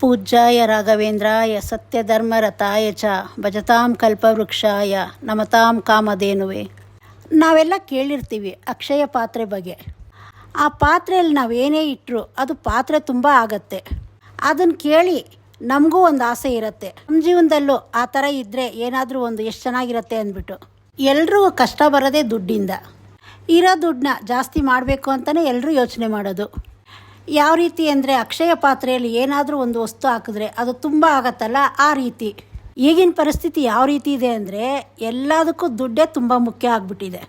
ಪೂಜ್ಯಾಯ ರಾಘವೇಂದ್ರಾಯ ಸತ್ಯಧರ್ಮರತಾಯ ಚ ಭಜತಾಂ ಕಲ್ಪವೃಕ್ಷಾಯ ನಮತಾಂ ಕಾಮಧೇನುವೆ. ನಾವೆಲ್ಲ ಕೇಳಿರ್ತೀವಿ ಅಕ್ಷಯ ಪಾತ್ರೆ ಬಗ್ಗೆ. ಆ ಪಾತ್ರೆಯಲ್ಲಿ ನಾವೇನೇ ಇಟ್ಟರು ಅದು ಪಾತ್ರೆ ತುಂಬ ಆಗತ್ತೆ. ಅದನ್ನು ಕೇಳಿ ನಮಗೂ ಒಂದು ಆಸೆ ಇರುತ್ತೆ, ನಮ್ಮ ಜೀವನದಲ್ಲೂ ಆ ಥರ ಇದ್ದರೆ ಏನಾದರೂ ಒಂದು ಎಷ್ಟು ಚೆನ್ನಾಗಿರುತ್ತೆ ಅಂದ್ಬಿಟ್ಟು. ಎಲ್ರಿಗೂ ಕಷ್ಟ ಬರೋದೇ ದುಡ್ಡಿಂದ. ಇರೋ ದುಡ್ಡನ್ನ ಜಾಸ್ತಿ ಮಾಡಬೇಕು ಅಂತಲೇ ಎಲ್ಲರೂ ಯೋಚನೆ ಮಾಡೋದು. ಯಾವ ರೀತಿ ಅಂದರೆ ಅಕ್ಷಯ ಪಾತ್ರೆಯಲ್ಲಿ ಏನಾದರೂ ಒಂದು ವಸ್ತು ಹಾಕಿದ್ರೆ ಅದು ತುಂಬ ಆಗತ್ತಲ್ಲ, ಆ ರೀತಿ ಈಗಿನ ಪರಿಸ್ಥಿತಿ ಯಾವ ರೀತಿ ಇದೆ ಅಂದರೆ ಎಲ್ಲದಕ್ಕೂ ದುಡ್ಡೇ ತುಂಬ ಮುಖ್ಯ ಆಗಿಬಿಟ್ಟಿದೆ.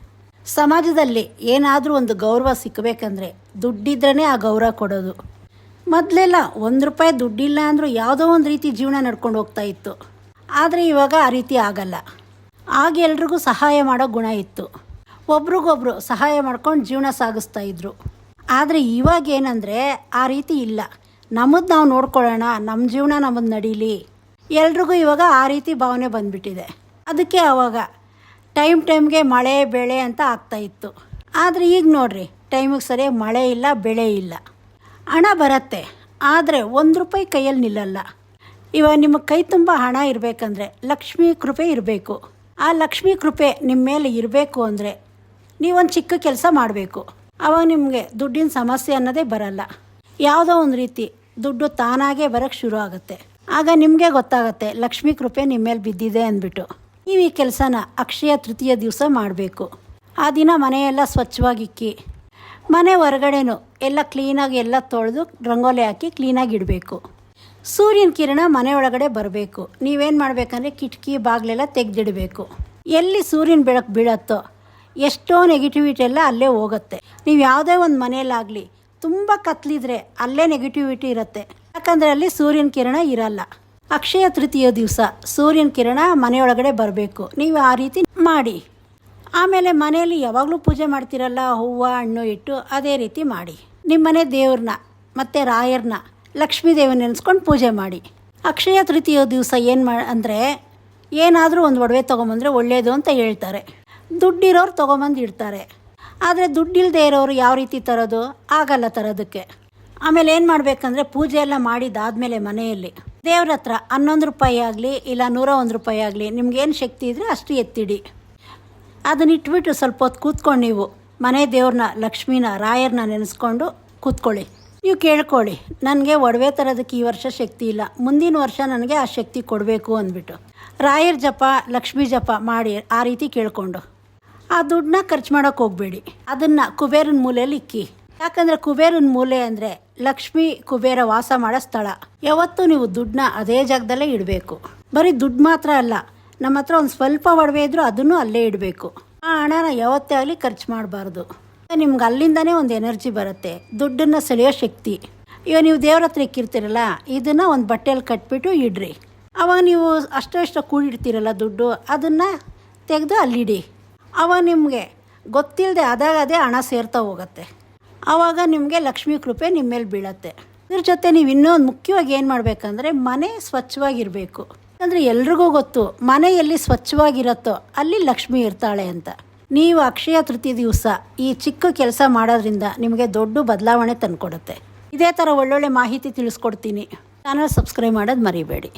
ಸಮಾಜದಲ್ಲಿ ಏನಾದರೂ ಒಂದು ಗೌರವ ಸಿಕ್ಕಬೇಕಂದ್ರೆ ದುಡ್ಡಿದ್ರೇ ಆ ಗೌರವ ಕೊಡೋದು. ಮೊದಲೆಲ್ಲ ₹1 ದುಡ್ಡಿಲ್ಲ ಅಂದರೂ ಯಾವುದೋ ಒಂದು ರೀತಿ ಜೀವನ ನಡ್ಕೊಂಡು ಹೋಗ್ತಾ ಇತ್ತು. ಆದರೆ ಇವಾಗ ಆ ರೀತಿ ಆಗಲ್ಲ. ಆಗ ಎಲ್ರಿಗೂ ಸಹಾಯ ಮಾಡೋ ಗುಣ ಇತ್ತು. ಒಬ್ರಿಗೊಬ್ರು ಸಹಾಯ ಮಾಡ್ಕೊಂಡು ಜೀವನ ಸಾಗಿಸ್ತಾ ಇದ್ರು. ಆದರೆ ಇವಾಗ ಏನಂದರೆ ಆ ರೀತಿ ಇಲ್ಲ. ನಮ್ಮದು ನಾವು ನೋಡ್ಕೊಳ್ಳೋಣ, ನಮ್ಮ ಜೀವನ ನಮ್ಮದು ನಡೀಲಿ, ಎಲ್ರಿಗೂ ಇವಾಗ ಆ ರೀತಿ ಭಾವನೆ ಬಂದುಬಿಟ್ಟಿದೆ. ಅದಕ್ಕೆ ಆವಾಗ ಟೈಮ್ಗೆ ಮಳೆ ಬೆಳೆ ಅಂತ ಆಗ್ತಾಯಿತ್ತು. ಆದರೆ ಈಗ ನೋಡಿರಿ, ಟೈಮಿಗೆ ಸರಿಯಾಗಿ ಮಳೆ ಇಲ್ಲ, ಬೆಳೆ ಇಲ್ಲ. ಹಣ ಬರುತ್ತೆ, ಆದರೆ ₹1 ಕೈಯಲ್ಲಿ ನಿಲ್ಲಲ್ಲ. ಇವಾಗ ನಿಮ್ಮ ಕೈ ತುಂಬ ಹಣ ಇರಬೇಕಂದ್ರೆ ಲಕ್ಷ್ಮೀ ಕೃಪೆ ಇರಬೇಕು. ಆ ಲಕ್ಷ್ಮೀ ಕೃಪೆ ನಿಮ್ಮ ಮೇಲೆ ಇರಬೇಕು ಅಂದರೆ ನೀವೊಂದು ಚಿಕ್ಕ ಕೆಲಸ ಮಾಡಬೇಕು. ಆವಾಗ ನಿಮಗೆ ದುಡ್ಡಿನ ಸಮಸ್ಯೆ ಅನ್ನೋದೇ ಬರಲ್ಲ. ಯಾವುದೋ ಒಂದು ರೀತಿ ದುಡ್ಡು ತಾನಾಗೇ ಬರೋಕ್ಕೆ ಶುರು ಆಗುತ್ತೆ. ಆಗ ನಿಮಗೆ ಗೊತ್ತಾಗುತ್ತೆ ಲಕ್ಷ್ಮೀ ಕೃಪೆ ನಿಮ್ಮ ಮೇಲೆ ಬಿದ್ದಿದೆ ಅಂದ್ಬಿಟ್ಟು. ನೀವು ಈ ಕೆಲಸನ ಅಕ್ಷಯ ತೃತೀಯ ದಿವಸ ಮಾಡಬೇಕು. ಆ ದಿನ ಮನೆಯೆಲ್ಲ ಸ್ವಚ್ಛವಾಗಿಕ್ಕಿ, ಮನೆ ಹೊರಗಡೆನೂ ಎಲ್ಲ ಕ್ಲೀನಾಗಿ ಎಲ್ಲ ತೊಳೆದು ರಂಗೋಲಿ ಹಾಕಿ ಕ್ಲೀನಾಗಿ ಇಡಬೇಕು. ಸೂರ್ಯನ ಕಿರಣ ಮನೆ ಒಳಗಡೆ ಬರಬೇಕು. ನೀವೇನು ಮಾಡಬೇಕಂದ್ರೆ ಕಿಟಕಿ ಬಾಗಿಲೆಲ್ಲ ತೆಗೆದಿಡಬೇಕು. ಎಲ್ಲಿ ಸೂರ್ಯನ ಬೆಳಕು ಬೀಳತ್ತೋ ಎಷ್ಟೋ ನೆಗೆಟಿವಿಟಿ ಎಲ್ಲ ಅಲ್ಲೇ ಹೋಗುತ್ತೆ. ನೀವು ಯಾವುದೇ ಒಂದು ಮನೆಯಲ್ಲಾಗಲಿ ತುಂಬ ಕತ್ಲಿದ್ರೆ ಅಲ್ಲೇ ನೆಗೆಟಿವಿಟಿ ಇರುತ್ತೆ, ಯಾಕಂದರೆ ಅಲ್ಲಿ ಸೂರ್ಯನ ಕಿರಣ ಇರಲ್ಲ. ಅಕ್ಷಯ ತೃತೀಯ ದಿವಸ ಸೂರ್ಯನ ಕಿರಣ ಮನೆಯೊಳಗಡೆ ಬರಬೇಕು. ನೀವು ಆ ರೀತಿ ಮಾಡಿ. ಆಮೇಲೆ ಮನೆಯಲ್ಲಿ ಯಾವಾಗಲೂ ಪೂಜೆ ಮಾಡ್ತಿರಲ್ಲ, ಹೂವು ಹಣ್ಣು ಇಟ್ಟು ಅದೇ ರೀತಿ ಮಾಡಿ. ನಿಮ್ಮ ಮನೆ ದೇವ್ರನ್ನ ಮತ್ತು ರಾಯರನ್ನ, ಲಕ್ಷ್ಮೀ ದೇವನ ನೆನೆಸ್ಕೊಂಡು ಪೂಜೆ ಮಾಡಿ. ಅಕ್ಷಯ ತೃತೀಯ ದಿವಸ ಅಂದರೆ ಏನಾದರೂ ಒಂದು ಒಡವೆ ತೊಗೊಂಬಂದರೆ ಒಳ್ಳೆಯದು ಅಂತ ಹೇಳ್ತಾರೆ. ದುಡ್ಡಿರೋರು ತೊಗೊಂಬಂದು ಇಡ್ತಾರೆ. ಆದರೆ ದುಡ್ಡಿಲ್ಲದೆ ಇರೋರು ಯಾವ ರೀತಿ ತರೋದು? ಆಗಲ್ಲ ತರೋದಕ್ಕೆ. ಆಮೇಲೆ ಏನು ಮಾಡಬೇಕಂದ್ರೆ ಪೂಜೆ ಎಲ್ಲ ಮಾಡಿದ್ದಾದಮೇಲೆ ಮನೆಯಲ್ಲಿ ದೇವ್ರ ಹತ್ರ ₹11 ಆಗಲಿ ಇಲ್ಲ ₹101 ಆಗಲಿ ನಿಮ್ಗೇನು ಶಕ್ತಿ ಇದ್ದರೆ ಅಷ್ಟು ಎತ್ತಿಡಿ. ಅದನ್ನ ಇಟ್ಬಿಟ್ಟು ಸ್ವಲ್ಪ ಹೊತ್ತು ಕೂತ್ಕೊಂಡು ನೀವು ಮನೆ ದೇವ್ರನ್ನ, ಲಕ್ಷ್ಮೀನ, ರಾಯರನ್ನ ನೆನೆಸ್ಕೊಂಡು ಕೂತ್ಕೊಳ್ಳಿ. ನೀವು ಕೇಳ್ಕೊಳ್ಳಿ, ನನಗೆ ಒಡವೆ ತರೋದಕ್ಕೆ ಈ ವರ್ಷ ಶಕ್ತಿ ಇಲ್ಲ, ಮುಂದಿನ ವರ್ಷ ನನಗೆ ಆ ಶಕ್ತಿ ಕೊಡಬೇಕು ಅಂದ್ಬಿಟ್ಟು. ರಾಯರ ಜಪ, ಲಕ್ಷ್ಮೀ ಜಪ ಮಾಡಿ ಆ ರೀತಿ ಕೇಳಿಕೊಂಡು ಆ ದುಡ್ಡನ್ನ ಖರ್ಚು ಮಾಡೋಕ್ಕೆ ಹೋಗಬೇಡಿ. ಅದನ್ನು ಕುಬೇರನ ಮೂಲೆಯಲ್ಲಿ ಇಕ್ಕಿ. ಯಾಕಂದರೆ ಕುಬೇರನ ಮೂಲೆ ಅಂದರೆ ಲಕ್ಷ್ಮೀ ಕುಬೇರ ವಾಸ ಮಾಡೋ ಸ್ಥಳ. ಯಾವತ್ತೂ ನೀವು ದುಡ್ಡನ್ನ ಅದೇ ಜಾಗದಲ್ಲೇ ಇಡಬೇಕು. ಬರೀ ದುಡ್ಡು ಮಾತ್ರ ಅಲ್ಲ, ನಮ್ಮ ಹತ್ರ ಒಂದು ಸ್ವಲ್ಪ ಒಡವೆ ಇದ್ದರೂ ಅದನ್ನು ಅಲ್ಲೇ ಇಡಬೇಕು. ಆ ಹಣನ ಯಾವತ್ತೇ ಆಗಲಿ ಖರ್ಚು ಮಾಡಬಾರ್ದು. ನಿಮ್ಗೆ ಅಲ್ಲಿಂದನೇ ಒಂದು ಎನರ್ಜಿ ಬರುತ್ತೆ, ದುಡ್ಡನ್ನು ಸೆಳೆಯೋ ಶಕ್ತಿ. ಇವಾಗ ನೀವು ದೇವ್ರ ಹತ್ರ ಇಕ್ಕಿರ್ತೀರಲ್ಲ, ಇದನ್ನು ಒಂದು ಬಟ್ಟೆಯಲ್ಲಿ ಕಟ್ಬಿಟ್ಟು ಇಡ್ರಿ. ಅವಾಗ ನೀವು ಅಷ್ಟೋ ಕೂಡಿಡ್ತೀರಲ್ಲ ದುಡ್ಡು, ಅದನ್ನು ತೆಗೆದು ಅಲ್ಲಿಡಿ. ಅವಾಗ ನಿಮಗೆ ಗೊತ್ತಿಲ್ಲದೆ ಅದೇ ಹಣ ಸೇರ್ತಾ ಹೋಗುತ್ತೆ. ಆವಾಗ ನಿಮಗೆ ಲಕ್ಷ್ಮೀ ಕೃಪೆ ನಿಮ್ಮ ಮೇಲೆ ಬೀಳತ್ತೆ. ಇದ್ರ ಜೊತೆ ನೀವು ಇನ್ನೊಂದು ಮುಖ್ಯವಾಗಿ ಏನು ಮಾಡಬೇಕಂದ್ರೆ ಮನೆ ಸ್ವಚ್ಛವಾಗಿರಬೇಕು. ಅಂದರೆ ಎಲ್ರಿಗೂ ಗೊತ್ತು, ಮನೆ ಎಲ್ಲಿ ಸ್ವಚ್ಛವಾಗಿರುತ್ತೋ ಅಲ್ಲಿ ಲಕ್ಷ್ಮಿ ಇರ್ತಾಳೆ ಅಂತ. ನೀವು ಅಕ್ಷಯ ತೃತೀಯ ದಿವಸ ಈ ಚಿಕ್ಕ ಕೆಲಸ ಮಾಡೋದ್ರಿಂದ ನಿಮಗೆ ದೊಡ್ಡ ಬದಲಾವಣೆ ತಂದುಕೊಡುತ್ತೆ. ಇದೇ ಥರ ಒಳ್ಳೊಳ್ಳೆ ಮಾಹಿತಿ ತಿಳಿಸ್ಕೊಡ್ತೀನಿ. ಚಾನಲ್ ಸಬ್ಸ್ಕ್ರೈಬ್ ಮಾಡೋದು ಮರಿಬೇಡಿ.